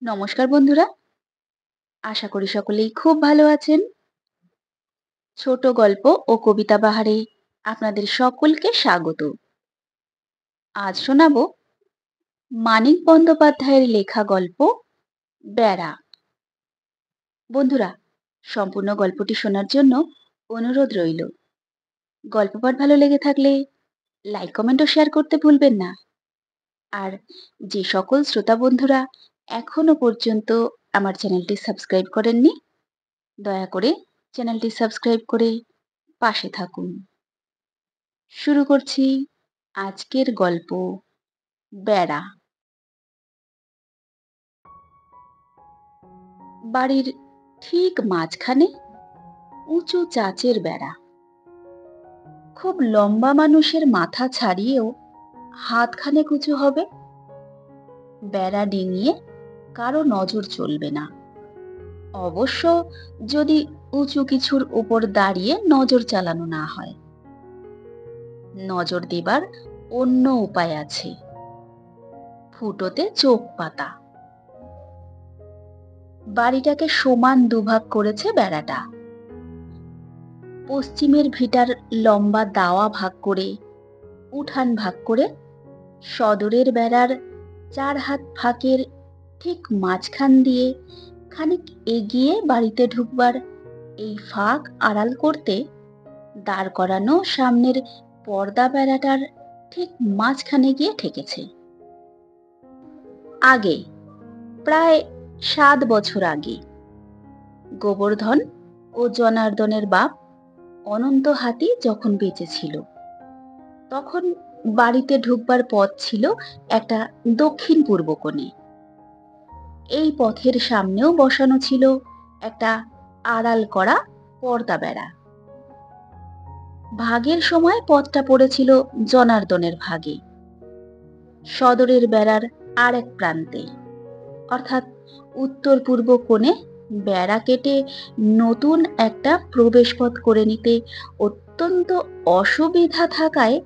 নমস্কার বন্ধুরা, আশা করি সকলেই খুব ভালো আছেন। ছোট গল্প ও কবিতা বাহারে আপনাদের সকলকে স্বাগত। আজ শোনাবো মানিক বন্দ্যোপাধ্যায়ের লেখা গল্প বেড়া। বন্ধুরা, সম্পূর্ণ গল্পটি শোনার জন্য অনুরোধ রইল। গল্প পাঠ ভালো লেগে থাকলে লাইক, কমেন্ট ও শেয়ার করতে ভুলবেন না। আর যে সকল শ্রোতা বন্ধুরা এখনো পর্যন্ত আমার চ্যানেলটি সাবস্ক্রাইব করেননি, দয়া করে চ্যানেলটি সাবস্ক্রাইব করে পাশে থাকুন। শুরু করছি আজকের গল্প বেড়া। বাড়ির ঠিক মাঝখানে উঁচু চাচের বেড়া। খুব লম্বা মানুষের মাথা ছাড়িয়েও হাতখানেক উঁচু হবে। বেড়া ডিঙিয়ে কারো নজর চলবে না, অবশ্য যদি উঁচু কিছুর উপর দাঁড়িয়ে নজর চালানো না হয়। নজর দেবার অন্য উপায় আছে, ফুটোতে চোখ পাতা। বাড়িটাকে সমান দুভাগ করেছে বেড়াটা। পশ্চিমের ভিটার লম্বা দাওয়া ভাগ করে, উঠান ভাগ করে, সদরের বেড়ার 4 হাত ফাঁকের ঠিক মাঝখান দিয়ে খানিক এগিয়ে বাড়িতে ঢুকবার এই ফাঁক আড়াল করতে দাঁড় করানো সামনের পর্দা বেড়াটার ঠিক মাঝখানে গিয়ে ঠেকেছে। আগে, প্রায় 7 বছর আগে, গোবর্ধন ও জনার্দনের বাপ অনন্ত হাতি যখন বেঁচে ছিল, তখন বাড়িতে ঢুকবার পথ ছিল একটা দক্ষিণ পূর্ব কোণে। এই পথের সামনেও বসানো ছিল একটা আড়াল করা পর্দা বেড়া। ভাগের সময় পথটা পড়েছিল জনার্দনের ভাগে, সদরের বেড়ার আর এক প্রান্তে, অর্থাৎ উত্তর পূর্ব কোণে। বেড়া কেটে নতুন একটা প্রবেশপথ করে নিতে অত্যন্ত অসুবিধা থাকায়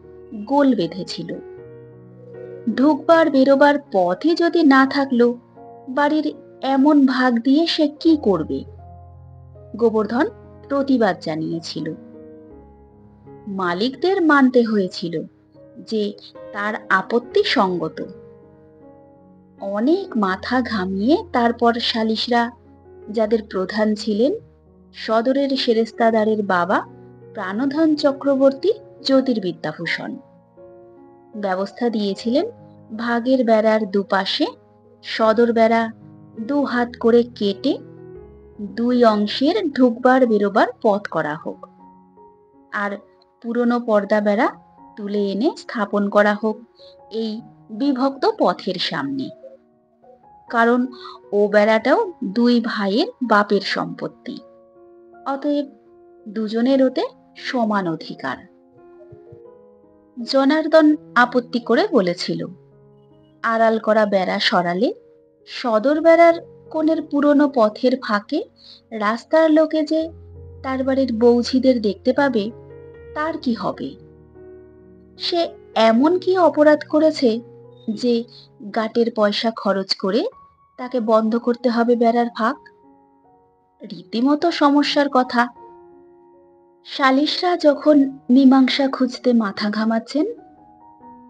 গোল বেঁধেছিল। ঢুকবার বেরোবার পথই যদি না থাকলো, বাড়ির এমন ভাগ দিয়ে সে কি করবে? গোবর্ধন প্রতিবাদ জানিয়েছিল। মালিকদের মানতে হয়েছিল যে তার আপত্তি সঙ্গত। অনেক মাথা ঘামিয়ে তারপর সালিশরা, যাদের প্রধান ছিলেন সদরের সেরেস্তাদারের বাবা প্রাণধন চক্রবর্তী জ্যোতির্বিদ্যাভূষণ, ব্যবস্থা দিয়েছিলেন ভাগের বেড়ার দুপাশে সদর বেড়া 2 হাত করে কেটে 2 অংশের ঢুকবার বেরোবার পথ করা হোক, আর পুরনো পর্দা বেড়া তুলে এনে স্থাপন করা হোক এই বিভক্ত পথের সামনে। কারণ ও বেড়াটাও 2 ভাইয়ের বাপের সম্পত্তি, অতএব দুজনের ওতে সমান অধিকার। জনার্দন আপত্তি করে বলেছিল, আড়াল করা বেড়া সরালে সদর বেড়ার কোণের পুরনো পথের ফাঁকে রাস্তার লোকে যে তার বাড়ির বৌঝিদের দেখতে পাবে, তার কি হবে? সে এমন কি অপরাধ করেছে যে গাটের পয়সা খরচ করে তাকে বন্ধ করতে হবে বেড়ার ফাঁক? রীতিমতো সমস্যার কথা। সালিশরা যখন মীমাংসা খুঁজতে মাথা ঘামাচ্ছেন,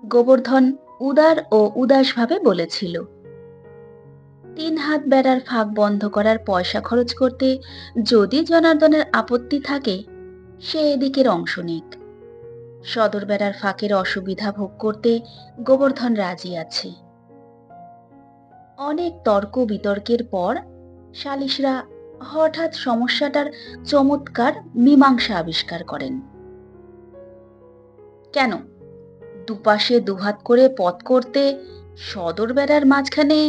গোবর্ধন উদার ও উদাসভাবে বলেছিল, 3 হাত বেড়ার ফাঁক বন্ধ করার পয়সা খরচ করতে যদি জনার্দনের আপত্তি থাকে, সে এদিকের অংশ নিক। সদর বেড়ার ফাঁকের অসুবিধা ভোগ করতে গোবর্ধন রাজি আছে। অনেক তর্ক বিতর্কের পর সালিশরা হঠাৎ সমস্যাটার চমৎকার মীমাংসা আবিষ্কার করেন। কেন, দুপাশে 2 হাত করে পথ করতে সদর বেড়ার মাঝখানে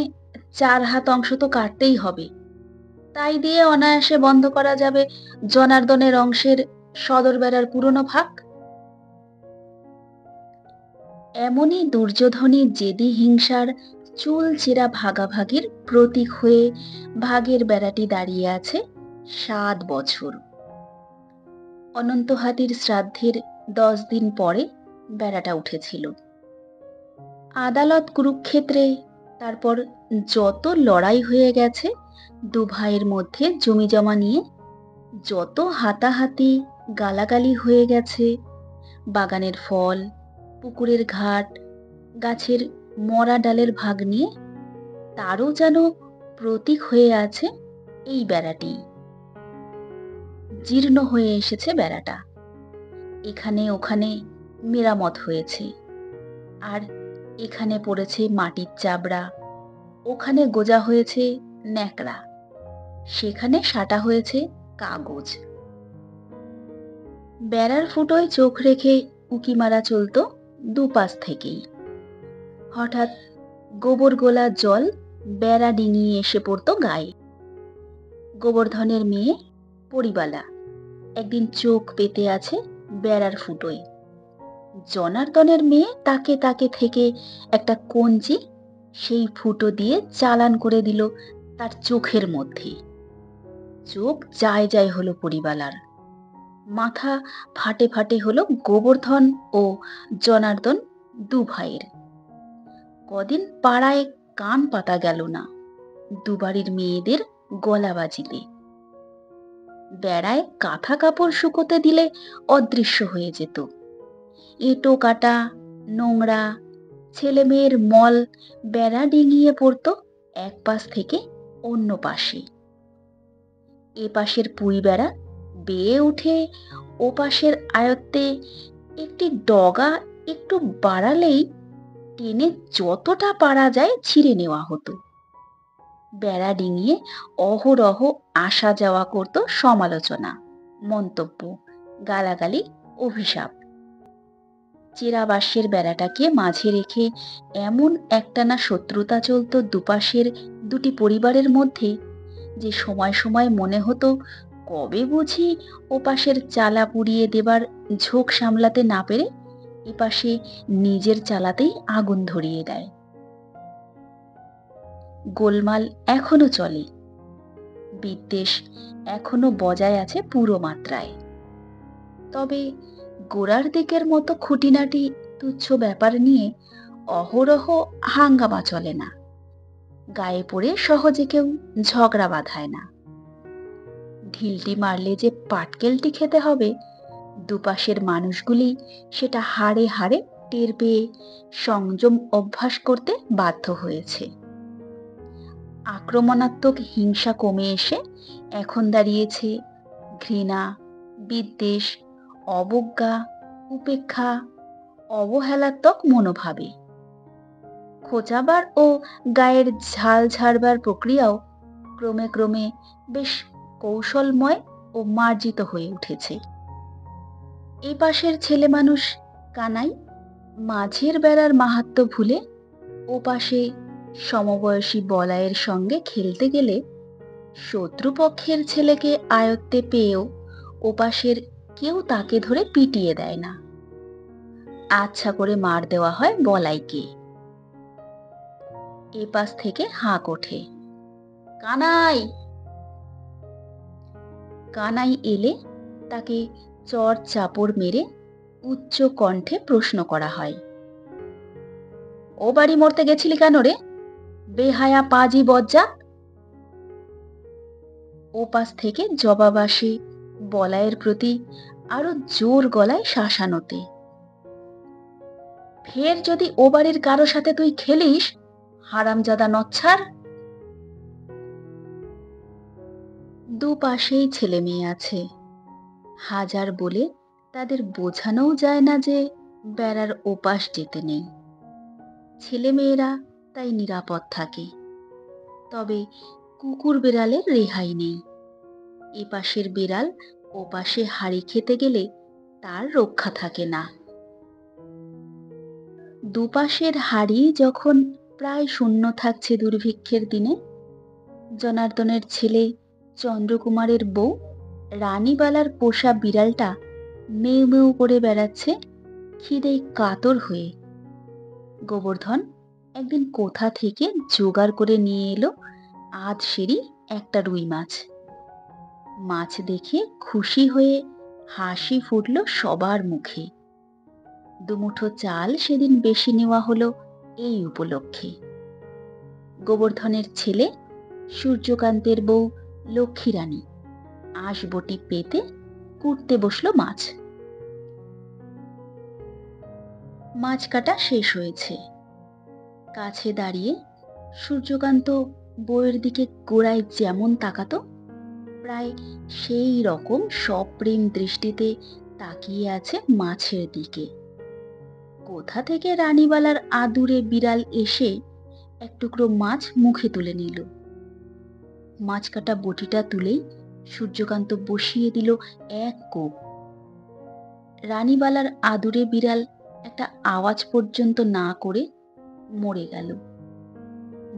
4 হাত অংশ তো কাটতেই হবে। তাই দিয়ে অনায়াসে বন্ধ করা যাবে জনার্দনের অংশের সদর বেড়ার পুরনো ফাঁক। এমনই দুর্যোধনী জেদি হিংসার চুল চেরা ভাগাভাগির প্রতীক হয়ে ভাগের বেড়াটি দাঁড়িয়ে আছে 7 বছর। অনন্ত হাতির শ্রাদ্ধের 10 দিন পরে বেড়াটা উঠেছিল। আদালত কুরুক্ষেত্রে তারপর যত লড়াই হয়ে গেছে দু ভাইয়ের মধ্যে জমিজমা নিয়ে, যত হাতাহাতি গালাগালি হয়ে গেছে, বাগানের ফল, পুকুরের ঘাট, গাছের মরা ডালের ভাগ নিয়ে, তারও যেন প্রতীক হয়ে আছে এই বেড়াটি। জীর্ণ হয়ে এসেছে বেড়াটা, এখানে ওখানে মেরামত হয়েছে, আর এখানে পড়েছে মাটির চাবড়া, ওখানে গোজা হয়েছে ন্যাকড়া, সেখানে সাটা হয়েছে কাগজ। বেড়ার ফুটোয় চোখ রেখে উঁকি মারা চলতো দুপাশ থেকেই। হঠাৎ গোবর গোলা জল বেড়া ডিঙিয়ে এসে পড়তো গায়ে। গোবর্ধনের মেয়ে পরিবালা একদিন চোখ পেতে আছে বেড়ার ফুটোয়। জনার্দনের মেয়ে তাকে তাকে থেকে একটা কঞ্চি সেই ফুটো দিয়ে চালান করে দিল তার চোখের মধ্যে। চোখ যায় যায় হলো পরিবালার, মাথা ফাটে ফাটে হলো গোবর্ধন ও জনার্দন দু ভাইয়ের। কদিন পাড়ায় কান পাতা গেল না দুবাড়ির মেয়েদের গলা বাজিতে। বেড়ায় কাঁথা কাপড় শুকোতে দিলে অদৃশ্য হয়ে যেত। এঁটো কাটা, নোংরা, ছেলে মেয়ের মল বেড়া ডিঙিয়ে পড়তো এক পাশ থেকে অন্য পাশে। এ পাশের পুই বেড়া বেয়ে উঠে ও পাশের আয়ত্তে একটি ডগা একটু বাড়ালেই টেনে যতটা পারা যায় ছিঁড়ে নেওয়া হতো। বেড়া ডিঙিয়ে অহরহ আসা যাওয়া করত সমালোচনা, মন্তব্য, গালাগালি, অভিশাপ। চেরাবাঁশের বেড়াটাকে মাঝে রেখে এমন একটানা শত্রুতা চলত দুপাশের দুটি পরিবারের মধ্যে যে সময় সময় মনে হতো কবে বুঝি ওপাশের চালা পুড়িয়ে দেবার ঝোঁক সামলাতে না পেরে এপাশে নিজের চালাতেই আগুন ধরিয়ে দেয়। গোলমাল এখনো চলে, বিদ্বেষ এখনো বজায় আছে পুরো মাত্রায়। তবে গোড়ার দিকের মতো খুঁটিনাটি তুচ্ছ ব্যাপার নিয়ে অহরহ হাঙ্গামা চলে না, গায়ে পড়ে সহজে কেউ ঝগড়া বাঁধায় না। ঢিলটি মারলে যে পাটকেলটি খেতে হবে দুপাশের মানুষগুলি সেটা হাড়ে হাড়ে টের পেয়ে সংযম অভ্যাস করতে বাধ্য হয়েছে। আক্রমণাত্মক হিংসা কমে এসে এখন দাঁড়িয়েছে ঘৃণা, বিদ্বেষ, অবজ্ঞা, উপেক্ষা, অবহেলাত্মক মনোভাবে। খোঁচাবার ও গায়ের ঝাল ঝাড়বার প্রক্রিয়াও ক্রমে ক্রমে বেশ কৌশলময় ও মার্জিত হয়ে উঠেছে। এই পাশের ছেলে মানুষ কানাই মাঝের বেড়ার মাহাত্ম্য ভুলে ও পাশে সমবয়সী বলাইয়ের সঙ্গে খেলতে গেলে শত্রুপক্ষের ছেলেকে আয়ত্তে পেয়েও ওপাশের কেউ তাকে ধরে পিটিয়ে দেয় না, আচ্ছা করে মার দেওয়া হয় বলাইকে। এ পাশ থেকে হাঁক ওঠে, কানাই। কানাই এলে তাকে চর চাপড় মেরে উচ্চ কণ্ঠে প্রশ্ন করা হয়, ও বাড়ি মরতে গেছিলি কেন রে, বেহায়া পাজি বজ্জাত? ও পাশ থেকে জবাব আসে বলাইয়ের প্রতি আরো জোর গলায় শাসানোতে, ফের যদি ও বাড়ির কারো সাথে তুই খেলিস, হারামজাদা নচ্ছার। দুপাশেই ছেলে মেয়ে আছে, হাজার বলে তাদের বোঝানোও যায় না যে বেড়ার ওপাশ যেতে নেই। ছেলে মেয়েরা তাই নিরাপদ থাকে, তবে কুকুর বেড়ালের রেহাই নেই। এপাশের বিড়াল ওপাশে হাড়ি খেতে গেলে তার রক্ষা থাকে না। দুপাশের হাড়ি যখন প্রায় শূন্য থাকছে দুর্ভিক্ষের দিনে, জনার্দনের ছেলে চন্দ্রকুমারের বউ রানীবালার পোষা বিড়ালটা মেউ মেউ করে বেড়াচ্ছে খিদেয় কাতর হয়ে। গোবর্ধন একদিন কোথা থেকে জোগাড় করে নিয়ে এলো আধ সেরি একটা রুই মাছ। মাছ দেখে খুশি হয়ে হাসি ফুটল সবার মুখে। দুমুঠো চাল সেদিন বেশি নেওয়া হলো এই উপলক্ষে। গোবর্ধনের ছেলে সূর্যকান্তের বউ লক্ষ্মী রানী আঁশবটি পেতে কুটতে বসলো মাছ। মাছ কাটা শেষ হয়েছে। কাছে দাঁড়িয়ে সূর্যকান্ত বউয়ের দিকে গোড়ায় যেমন তাকাতো, প্রায় সেই রকম সপ্রেম দৃষ্টিতে তাকিয়ে আছে মাছের দিকে। কোথা থেকে রানীবালার আদুরে বিড়াল এসে এক টুকরো মাছ মুখে তুলে নিল। মাছ কাটা বটিটা তুলেই সূর্যকান্ত বসিয়ে দিল এক কোপ। রানীবালার আদুরে বিড়াল একটা আওয়াজ পর্যন্ত না করে মরে গেল।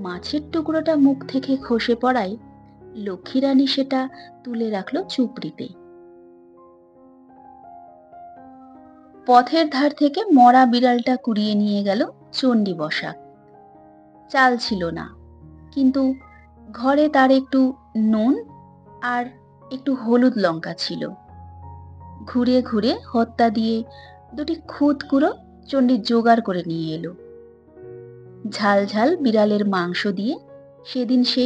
মাছের টুকরোটা মুখ থেকে খসে পড়ায় লক্ষ্মী রানী সেটা তুলে রাখলো চুপড়িতে। পথের ধার থেকে মরা বিড়ালটা কুড়িয়ে নিয়ে গেল চণ্ডী বসাক। চাল ছিল না, কিন্তু ঘরে তার একটু নুন আর একটু হলুদ লঙ্কা ছিল। ঘুরে ঘুরে হত্যা দিয়ে দুটি খুদকুড়ো চণ্ডী জোগাড় করে নিয়ে এলো। ঝাল ঝাল বিড়ালের মাংস দিয়ে সেদিন সে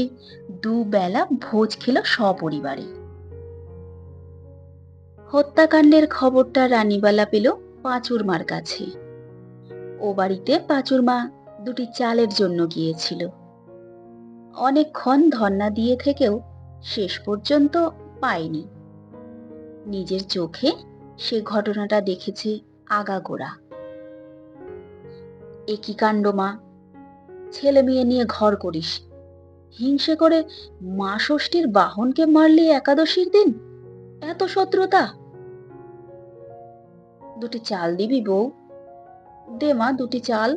দুবেলা ভোজ খেল সপরিবারে। হত্যাকাণ্ডের খবরটা রানীবালা পেল পাঁচুর মার কাছে। ও বাড়িতে পাঁচুর মা দুটি চালের জন্য গিয়েছিল। অনেকক্ষণ ধন্না দিয়ে থেকেও শেষ পর্যন্ত পায়নি। নিজের চোখে সে ঘটনাটা দেখেছে আগাগোড়া। একই কাণ্ড মা, ছেলে মেয়ে নিয়ে ঘর করিস, হিংসে করে মা ষষ্ঠীর বাহনকে মারলি একাদশীর দিন, এত শত্রুতা। দুটি চাল দিবি বউ? দে মা দুটি চাল,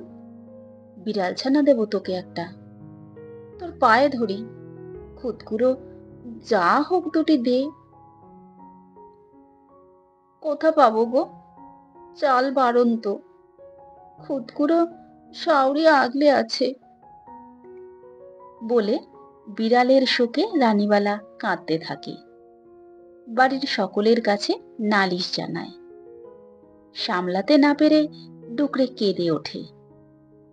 বিড়াল ছানা দেব তোকে একটা, তোর পায়ে ধরি, খুদকুড়ো যা হোক দুটি দে। কোথা পাবো গো, চাল বারন্ত, খুদকুড়ো শাউরি আগলে আছে বলে বিড়ালের শোকে রানীবালা কাঁদতে থাকে। বাড়ির সকলের কাছে নালিশ জানায়। সামলাতে না পেরে ডুকরে কেঁদে ওঠে।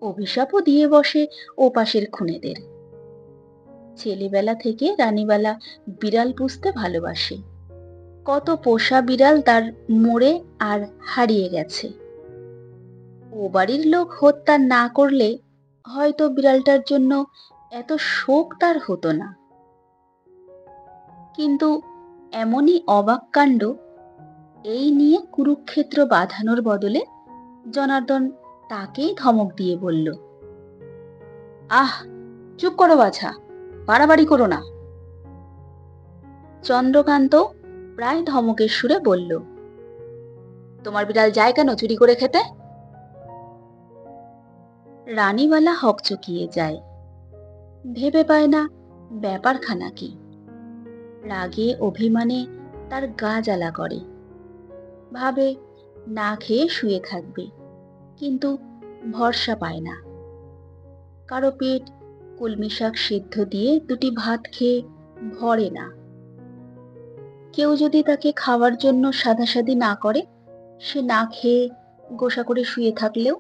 অভিশাপও দিয়ে বসে ওপাশের খুনেদের। ছেলেবেলা থেকে রানীবালা বিড়াল পুষতে ভালোবাসে। কত পোষা বিড়াল তার মরে আর হারিয়ে গেছে। ও বাড়ির লোক হত্যা না করলে হয়তো বিড়ালটার জন্য এত শোক তার হতো না। কিন্তু এমনই অবাক কাণ্ড, এই নিয়ে কুরুক্ষেত্র বাঁধানোর বদলে জনার্দন তাকেই ধমক দিয়ে বলল, আহ, চুপ করো বাছা, বাড়াবাড়ি করো না। চন্দ্রকান্ত প্রায় ধমকের সুরে বলল, তোমার বিড়াল যায় কেন চুরি করে খেতে? রানীবালা হকচকিয়ে যায়, ভেবে পায় না ব্যাপারখানা কি। রাগে অভিমানে তার গা জ্বালা করে। ভাবে না খেয়ে শুয়ে থাকবে, কিন্তু ভরসা পায় না। কারো পেট কলমি শাক সেদ্ধ দিয়ে দুটি ভাত খেয়ে ভরে না। কেউ যদি তাকে খাওয়ার জন্য সাধাসাধি না করে, সে না খেয়ে গোসা করে শুয়ে থাকলেও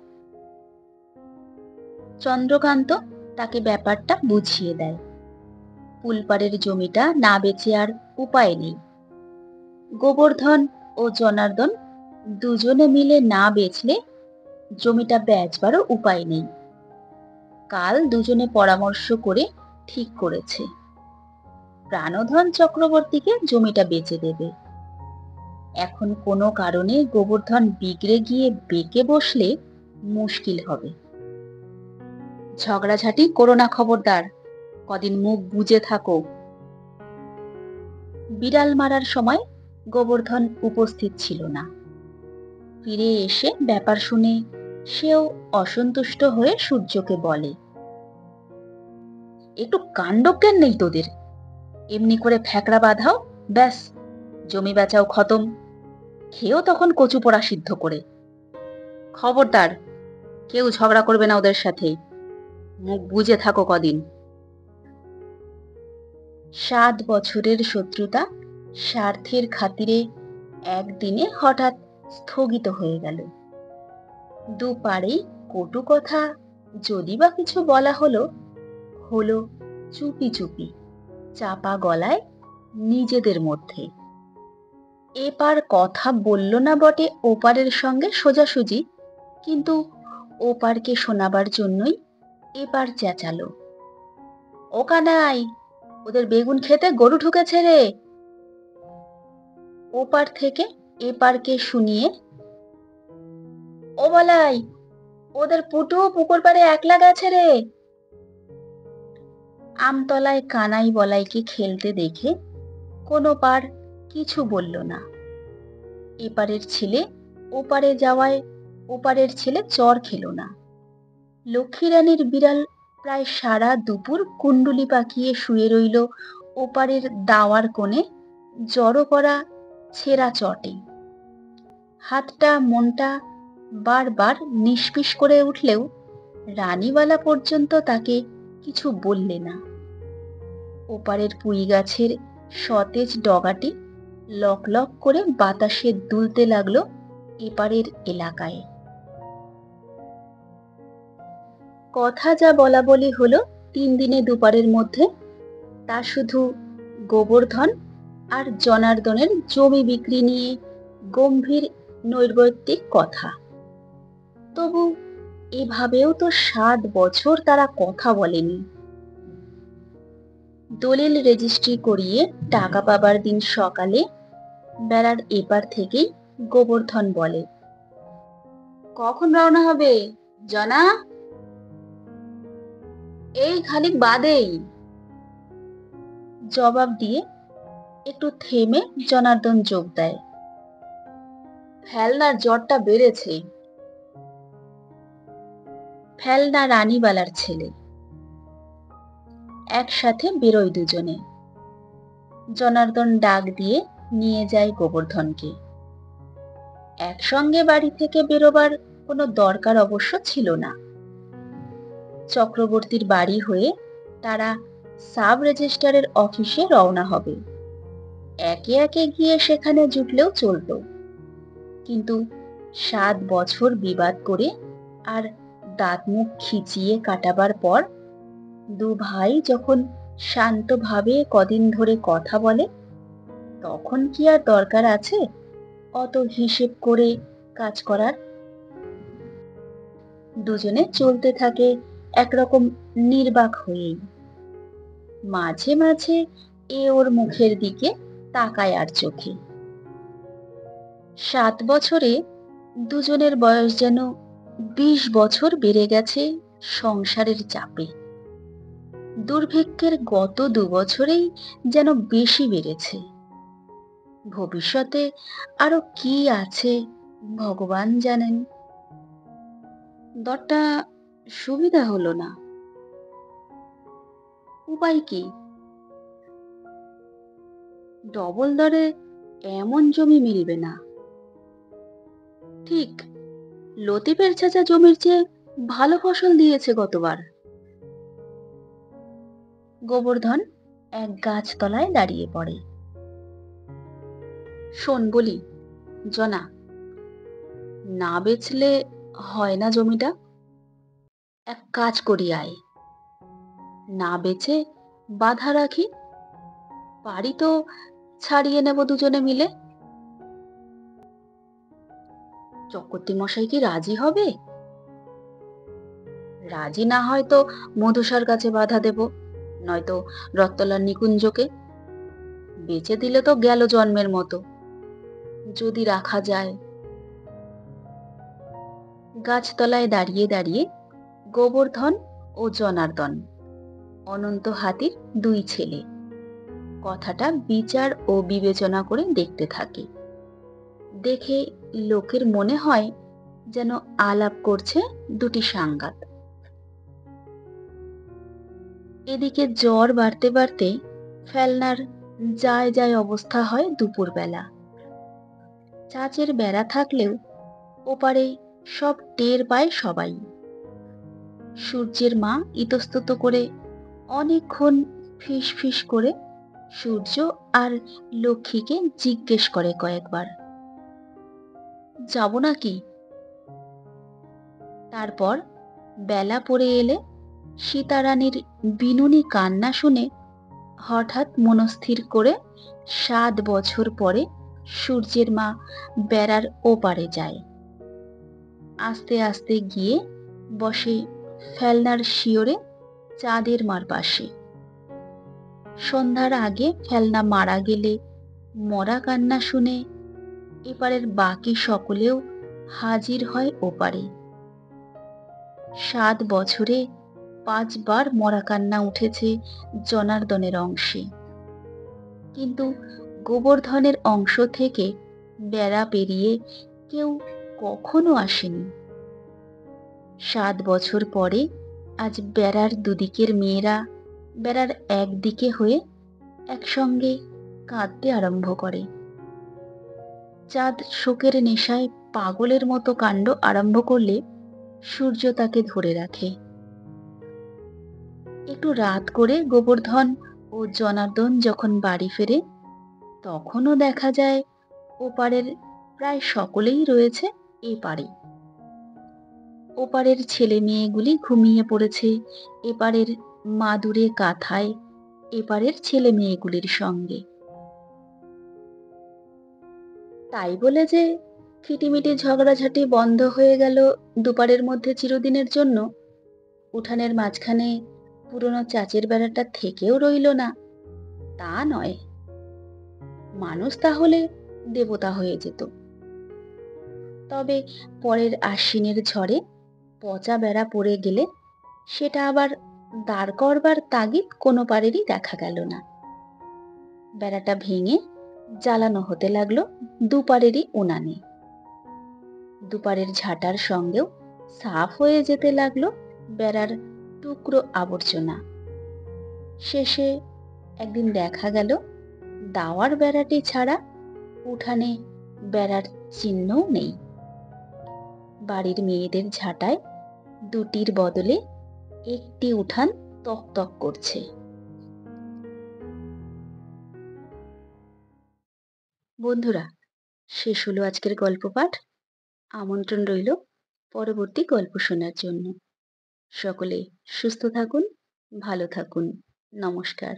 চন্দ্রকান্ত তাকে ব্যাপারটা বুঝিয়ে দেয়। পুলপাড়ের জমিটা না বেচে আর উপায় নেই। গোবর্ধন ও জনার্দন দুজনে মিলে না বেচলে জমিটা বেচবারও উপায় নেই। কাল দুজনে পরামর্শ করে ঠিক করেছে প্রাণধন চক্রবর্তীকে জমিটা বেচে দেবে। এখন কোনো কারণে গোবর্ধন বিগড়ে গিয়ে বেঁকে বসলে মুশকিল হবে। ঝগড়াঝাটি করো না খবরদার, কদিন মুখ বুজে থাকো। বিড়াল মারার সময় গোবর্ধন উপস্থিত ছিল না। ফিরে এসে ব্যাপার শুনে সেও অসন্তুষ্ট হয়ে সূর্যকে বলে, একটু কাণ্ডজ্ঞান নেই তোদের, এমনি করে ফ্যাকড়া বাঁধাও, ব্যাস জমি বেচাও খতম, খেয়েও তখন কচু পোড়া সিদ্ধ করে। খবরদার, কেউ ঝগড়া করবে না ওদের সাথে, মুখ বুজে থাকো কদিন। 7 বছরের শত্রুতা স্বার্থের খাতিরে একদিনে হঠাৎ স্থগিত হয়ে গেল। দুপারেই কটু কথা যদি বা কিছু বলা হলো, হলো চুপি চুপি, চাপা গলায়, নিজেদের মধ্যে। এপার কথা বলল না বটে ওপারের সঙ্গে সোজাসুজি, কিন্তু ওপারকে শোনাবার জন্যই এপার চেঁচালো, ও কানাই, ওদের বেগুন খেতে গরু ঢুকেছে রে। ওপার থেকে এপারকে শুনিয়ে, ও বলাই, ওদের পুটু পুকুর পাড়ে একলা গেছে রে। আমতলায় কানাই বলাইকে খেলতে দেখে কোনো পার কিছু বলল না। এপারের ছেলে ওপারে যাওয়ায় ওপারের ছেলে চর খেল না। লক্ষ্মী রানীর বিড়াল প্রায় সারা দুপুর কুণ্ডুলি পাকিয়ে শুয়ে রইল ওপারের দাওয়ার কোণে, জড়ো করা ছেঁড়া চটে। হাতটা মনটা বারবার নিষ্পিস করে উঠলেও রানীবালা পর্যন্ত তাকে কিছু বললে না। ওপারের পুঁই গাছের সতেজ ডগাটি লক লক করে বাতাসে দুলতে লাগলো এপারের এলাকায়। কথা যা বলা বলি হলো 3 দিনে দুপারের মধ্যে, তা শুধু গোবর্ধন আর জনার্দনের জমি বিক্রি নিয়ে গম্ভীর নৈর্ব্যক্তিক কথা। তবু এভাবেও তো 7 বছর তারা কথা বলেনি। দলিল রেজিস্ট্রি করিয়ে টাকা পাবার দিন সকালে বেড়ার এপার থেকেই গোবর্ধন বলে, কখন রওনা হবে জনা? এই খানিক বাদেই, জবাব দিয়ে একটু থেমে জনার্দন যোগ দেয়, ফেলনার জ্বরটা বেড়েছে। ফেলনা রানীবালার ছেলে। একসাথে বেরোয় দুজনে। জনার্দন ডাক দিয়ে নিয়ে যায় গোবর্ধনকে। একসঙ্গে বাড়ি থেকে বেরোবার কোনো দরকার অবশ্য ছিল না। চক্রবর্তীর বাড়ি হয়ে তারা সাব রেজিস্ট্রারের অফিসে রওনা হবে। একে একে গিয়ে সেখানে জুটলেও চলতো, কিন্তু 7 বছর বিবাদ করে আর দাঁত মুখ খিচিয়ে কাটাবার পর দু ভাই যখন শান্তভাবে কদিন ধরে কথা বলে, তখন কি আর দরকার আছে অত হিসেব করে কাজ করার? দুজনে চলতে থাকে একরকম নির্বাক হয়েই। মাঝে মাঝে এ ওর মুখের দিকে তাকায় আর চোখে। 7 বছরে দুজনের বয়স যেন 20 বছর বেড়ে গেছে সংসারের চাপে। দুর্ভিক্ষের গত 2 বছরেই যেন বেশি বেড়েছে। ভবিষ্যতে আরো কি আছে ভগবান জানেন। দরটা সুবিধা হলো না, উপায় কি? ডবল দরে এমন জমি মিলবে না। ঠিক, লতিফের চাচা জমির চেয়ে ভালো ফসল দিয়েছে গতবার। গোবর্ধন এক গাছতলায় দাঁড়িয়ে পড়ে। শোন বলি জনা, না বেচলে হয় না জমিটা। এক কাজ করি আয়, না বেচে বাঁধা রাখি, পারি তো ছাড়িয়ে নেব দুজনে মিলে। চক্রবর্তী মশাই কি রাজি হবে? রাজি না হয় তো মধুসার কাছে বাধা দেব, নয়তো রত্তলার নিকুঞ্জকে। বেচে দিলে তো গেল জন্মের মতো, যদি রাখা যায়। গাছতলায় দাঁড়িয়ে দাঁড়িয়ে গোবর্ধন ও জনার্দন, অনন্ত হাতির 2 ছেলে, কথাটা বিচার ও বিবেচনা করে দেখতে থাকে। দেখে লোকের মনে হয় যেন আলাপ করছে দুটি সাঙ্গাত। এদিকে জ্বর বাড়তে বাড়তে ফেলনার যায় যায় অবস্থা হয় দুপুরবেলা। চাচের বেড়া থাকলেও ওপারে সব টের পায় সবাই। সূর্যের মা ইতস্তত করে অনেকক্ষণ ফিস ফিস করে সূর্য আর লক্ষ্মীকে জিজ্ঞেস করে কয়েকবার, যাব নাকি? তারপর বেলা পড়ে এলে সীতারানীর বিনুনি কান্না শুনে হঠাৎ মনস্থির করে ৭ বছর পরে সূর্যের মা বেড়ার ওপারে যায়। আস্তে আস্তে গিয়ে বসে ফেলনার শিয়রে চাঁদের মার পাশে। সন্ধ্যার আগে ফেলনা মারা গেলে মরা কান্না শুনে এপারের বাকি সকলেও হাজির হয় ওপারে। ৭ বছরে ৫ বার মরা কান্না উঠেছে জনার্দনের অংশে, কিন্তু গোবর্ধনের অংশ থেকে বেড়া পেরিয়ে কেউ কখনো আসেনি। ৭ বছর পরে আজ বেড়ার দুদিকের মেয়েরা বেড়ার একদিকে হয়ে একসঙ্গে কাঁদতে আরম্ভ করে। চাঁদ শোকের নেশায় পাগলের মতো কাণ্ড আরম্ভ করলে সূর্য তাকে ধরে রাখে। একটু রাত করে গোবর্ধন ও জনার্দন যখন বাড়ি ফেরে, তখনও দেখা যায় ওপারের প্রায় সকলেই রয়েছে এপারে। ওপারের ছেলে মেয়েগুলি ঘুমিয়ে পড়েছে এপারের মাদুরে কাঁথায় এপারের ছেলে মেয়েগুলির সঙ্গে। তাই বলে যে খিটিমিটি ঝগড়াঝাটি বন্ধ হয়ে গেল দুপারের মধ্যে চিরদিনের জন্য, উঠানের মাঝখানে পুরনো চাঁচের বেড়াটা থেকেও রইল না, তা নয়। মানুষ তাহলে দেবতা হয়ে যেত। তবে পরের আশ্বিনের ঝড়ে পচা বেড়া পড়ে গেলে সেটা আবার দাঁড় করবার তাগিদ কোনো পারেরই দেখা গেল না। বেড়াটা ভেঙে জ্বালানো হতে লাগলো দুপারেরই উনানে। দুপারের ঝাঁটার সঙ্গেও সাফ হয়ে যেতে লাগলো বেড়ার টুকরো আবর্জনা। শেষে একদিন দেখা গেল দাওয়ার বেড়াটি ছাড়া উঠানে বেড়ার চিহ্নও নেই। বাড়ির মেয়েদের ঝাঁটায় দুটির বদলে একটি উঠান তকতক করছে। বন্ধুরা, শেষ হলো আজকের গল্প পাঠ। আমন্ত্রণ রইল পরবর্তী গল্প শোনার জন্য। সকলে সুস্থ থাকুন, ভালো থাকুন। নমস্কার।